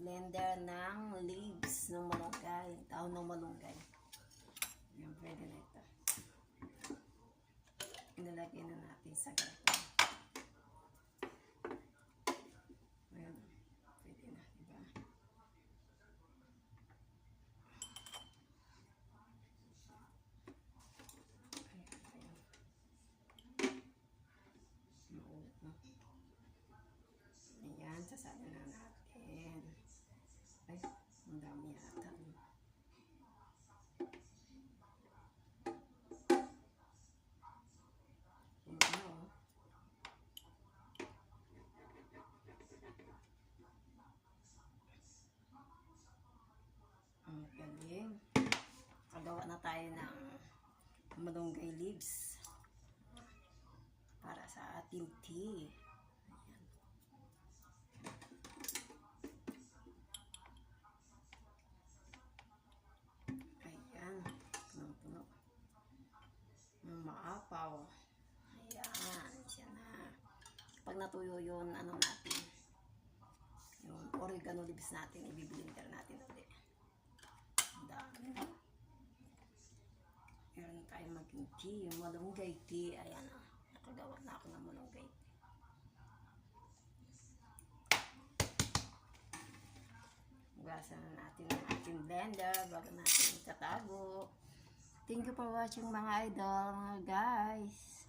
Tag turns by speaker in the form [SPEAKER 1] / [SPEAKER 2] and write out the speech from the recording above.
[SPEAKER 1] blender ng leaves ng malunggay, dahon ng malunggay. Yan, pwede na ito. Inalagay na natin sa gato. Ayan, pwede na, diba? Ayan, sasabi na natin. Ay, ang dami yata. Ang galing. Kagawa na tayo ng malunggay leaves para sa ating tea. Ayan. Puno-puno. Maapaw. Ayan. Siya na. Pag natuyo yun, ano natin, yung oregano leaves natin, ibiblender natin ulit. Ang dami. Meron tayo maging tea, yung malunggay tea. Ayan o. Nakagawa na ako ng malunggay tea. Hugasan na natin ang ating blender bago natin itatago. Thank you for watching mga idol, mga guys.